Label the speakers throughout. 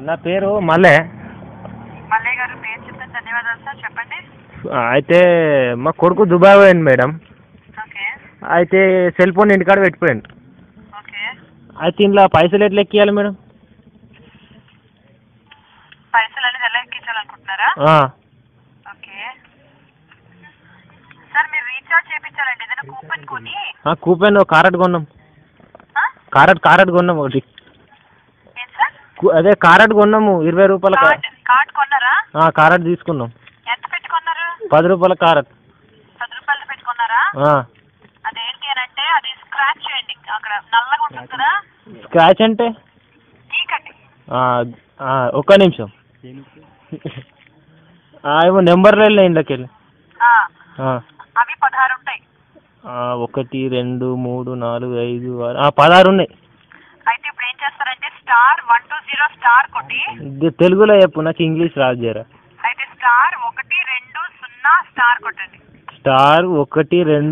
Speaker 1: నా పేరు మల్లె.
Speaker 2: మల్లయ్య గారు, పేరు చెప్తే ధన్యవాదాలు సార్. చెప్పండి.
Speaker 1: అయితే మా కొడుకు దుబాయ్ పోయింది మేడం.
Speaker 2: ఓకే.
Speaker 1: అయితే సెల్ ఫోన్ ఇంటికాడ పెట్టిపోయాడు.
Speaker 2: ఓకే.
Speaker 1: అయితే ఇంట్లో పైసలు ఎట్లా ఎక్కియాలి మేడం?
Speaker 2: పైసలు అనేది ఎలా ఎక్కించాలనుకుంటున్నారా? ఓకే సార్, మీరు రీఛార్జ్ చేయించాలండి. ఏదైనా కూపన్ కొని.
Speaker 1: కూపన్ కారెట్ కొన్నాం. కారెట్ కొన్నాం ఒకటి. అదే కారెట్ కొన్నాము 20 రూపాయల
Speaker 2: కార్డ్ కొన్నారా?
Speaker 1: కారెట్ తీసుకున్నాం.
Speaker 2: ఎంత పెట్టుకున్నారు?
Speaker 1: 10 రూపాయల కారెట్.
Speaker 2: 10 రూపాయలు పెట్టుకున్నారా? అదేంటి అని అంటే అది స్క్రాచ్ చేయండి. అక్కడ నల్లగా ఉంటుంది కదా.
Speaker 1: స్క్రాచ్ అంటే
Speaker 2: తీకండి.
Speaker 1: ఒక్క నిమిషం. ఏమో నెంబర్లు వెళ్ళినాయి ఇంట్లోకి వెళ్ళి.
Speaker 2: అవి 16 ఉంటాయి.
Speaker 1: 1 2 3 4 5 6 16 ఉన్నాయి.
Speaker 2: అయితే ఇప్పుడు ఏం చేస్తారంటే *120 కొట్టి.
Speaker 1: తెలుగులో చెప్పు, నాకు ఇంగ్లీష్ రాదు జరా.
Speaker 2: అయితే *120 కొట్టండి.
Speaker 1: *120
Speaker 2: కొట్టి 16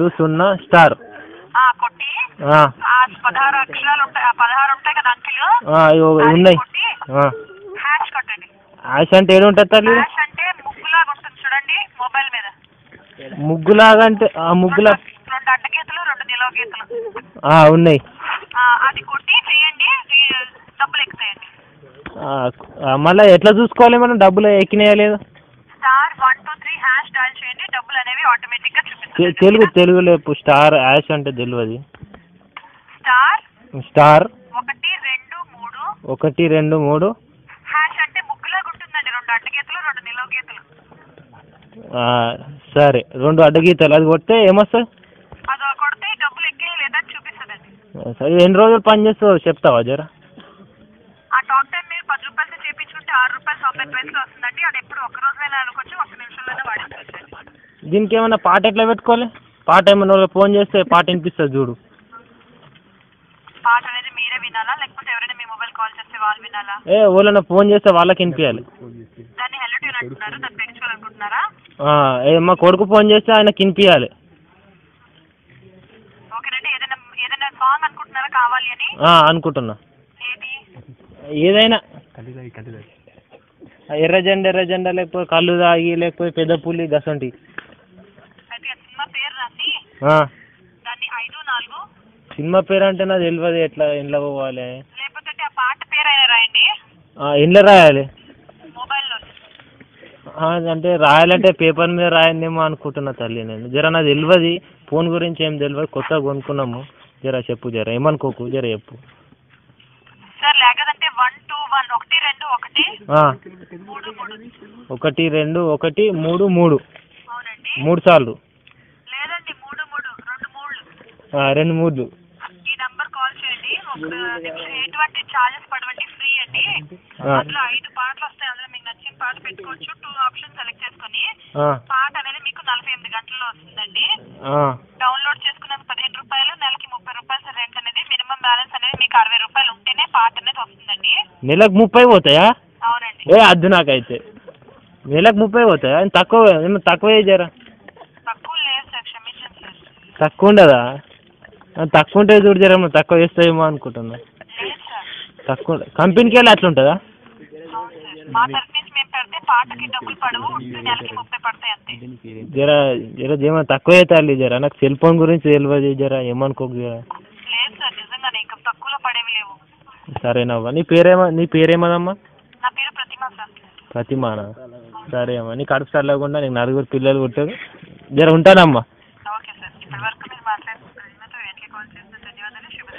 Speaker 2: అక్షరాలు ఉంటాయి. 16 ఉంటాయి కదా అంకెలు.
Speaker 1: ఉన్నాయి.
Speaker 2: హ్యాష్ కొట్టండి.
Speaker 1: హ్యాష్ అంటే ఏడు ఉంటుంది తల్లి?
Speaker 2: హ్యాష్ అంటే ముగ్గులాగా ఉంటుంది చూడండి మొబైల్ మీద.
Speaker 1: ముగ్గులాగా అంటే ముగ్గులా
Speaker 2: 2 అడ్డగీతలు 2 నిలువు గీతలు
Speaker 1: ఉన్నాయి.
Speaker 2: అది కొట్టి చేయండి, డబ్బులు ఎక్కుతాయండి.
Speaker 1: మళ్ళీ ఎట్లా చూసుకోవాలి మనం డబ్బులు ఎక్కినాయా లేదా?
Speaker 2: *123# డయల్ చేయండి, డబ్బులు అనేవి ఆటోమేటిక్ గా చూపిస్తాయి.
Speaker 1: తెలుగు లేపు. హ్యాష్ అంటే తెలియదు.
Speaker 2: *123 హ్యాష్ అంటే ముగ్గులాగా ఉంటుందండి. 2 అడ్డగీతలు 2 నిలువు గీతలు.
Speaker 1: సరే, 2 అడ్డగీతలు. అది కొడితే ఏమొస్తుంది?
Speaker 2: అది కొడితే డబ్బులు ఎక్కి లేదా చూపిస్తుందండి.
Speaker 1: సరే, ఎన్ని రోజులు పని చేస్తావు చెప్తావా జరా?
Speaker 2: ఆ టాక్ టైం మీరు 10 రూపాయలతో చేయించుకుంటే ₹6.90 వస్తుందండి. అది ఎప్పుడు ఒక రోజులో అనుకోవచ్చు, 1 నిమిషంలోనే వాడేసుకోవచ్చు.
Speaker 1: దీనికి ఏమన్నా పాట ఎట్లా పెట్టుకోవాలి? పాట ఏమన్నా ఫోన్ చేస్తే పాట వినిపిస్తుంది చూడు.
Speaker 2: పాట అనేది మీరే వినాలా లేకపోతే ఎవరైనా మీ మొబైల్ కాల్ చేస్తే వాళ్ళు వినాలా?
Speaker 1: ఎవరైనా ఫోన్ చేస్తే వాళ్ళకి వినిపించాలి.
Speaker 2: దాన్ని హెల్లో ట్యూన్ అంటున్నారు, దాన్ని పెంచుకోవాలనుకుంటున్నారా?
Speaker 1: మా కొడుకు ఫోన్ చేస్తే ఆయనకి వినిపించాలి.
Speaker 2: ఓకేనండి. ఏదైనా సాంగ్ అనుకుంటున్నారా కావాలి అని?
Speaker 1: అనుకుంటున్నా.
Speaker 2: ఏది?
Speaker 1: ఏదైనా. ఎర్రజెండా లేకపోతే కళ్ళు తాగి లేకపోతే పెద్ద పులి గసంటి.
Speaker 2: అయితే సినిమా పేరు రాసి దాన్ని 5-4.
Speaker 1: సినిమా పేరు అంటే నాకు తెలియదు. ఎట్లా ఇంట్లో పోవాలి?
Speaker 2: లేకపోతే ఆ పాట పేరు అయినా రాయండి.
Speaker 1: ఇంట్లో రాయాలి?
Speaker 2: మొబైల్లో.
Speaker 1: అంటే రాయాలంటే పేపర్ మీద రాయందేమో అనుకుంటున్నా తల్లి. నేను జర నాకు తెలియదు, ఫోన్ గురించి ఏం తెలియదు, కొత్తగా కొనుక్కున్నాము. జర చెప్పు, జర ఏమనుకోకు, జర చెప్పు.
Speaker 2: సార్ లేకపోతే 121 1 2 1 3 3. అవునండి. 3 సార్లు. లేదండి, 2 3. ఈ నంబర్ కాల్ చేయండి. ఎటువంటి చార్జెస్ పడవండి, ఫ్రీ అండి. అందులో 5 పాటలు వస్తాయి. అందులో మీకు నచ్చిన పాట పెట్టుకోవచ్చు. 2 ఆప్షన్ సెలెక్ట్ చేసుకుని పాట అనేది మీకు 48 గంటల్లో వస్తుందండి. డౌన్లోడ్ చేసుకున్నది 15 రూపాయలు. నెలకి 30 రూపాయలు రెంట్ అనేది. మినిమం బ్యాలెన్స్ అనేది మీకు 60 రూపాయలు ఉంటేనే పాట అనేది వస్తుందండి.
Speaker 1: నెలకు 30 పోతాయా?
Speaker 2: అవునండి.
Speaker 1: అద్దు నాకైతే. నెలకు 30 పోతాయా? తక్కువ జరా.
Speaker 2: తక్కువ లేదు సార్, క్షమించండి సార్.
Speaker 1: తక్కువ ఉండదా? తక్కువ ఉంటే చూడు జర, తక్కువ చేస్తాయేమో అనుకుంటున్నా. తక్కువ కంపెనీకి వెళ్ళి అట్లా ఉంటుందా?
Speaker 2: మా తరఫు నుంచి మేము పెడితే పాటకి డబ్బులు పడవు, నెలకి 30 పడతాయి అంతే.
Speaker 1: జర ఏమైనా తక్కువ అవుతాయి జర. నాకు సెల్ ఫోన్ గురించి తెలియదు జర, ఏమనుకోకు జర.
Speaker 2: లేదు సార్, నిజంగానే ఇంకా తక్కువలో పడేవి లేవు.
Speaker 1: సరేనమ్మా. నీ పేరేమదమ్మా?
Speaker 2: నా పేరు ప్రతిమ సార్.
Speaker 1: ప్రతిమానా? సరే అమ్మా. నీ కడుపు చల్లకుండా నీకు 4 పిల్లలు పుట్టారు. జర ఉంటానమ్మా.
Speaker 2: Okay sir. ఇప్పటి వరకు మీరు మాట్లాడుతున్న ప్రతిమతో వెంటనే కాల్ చేస్తే ధన్యవాదాలు. శుభ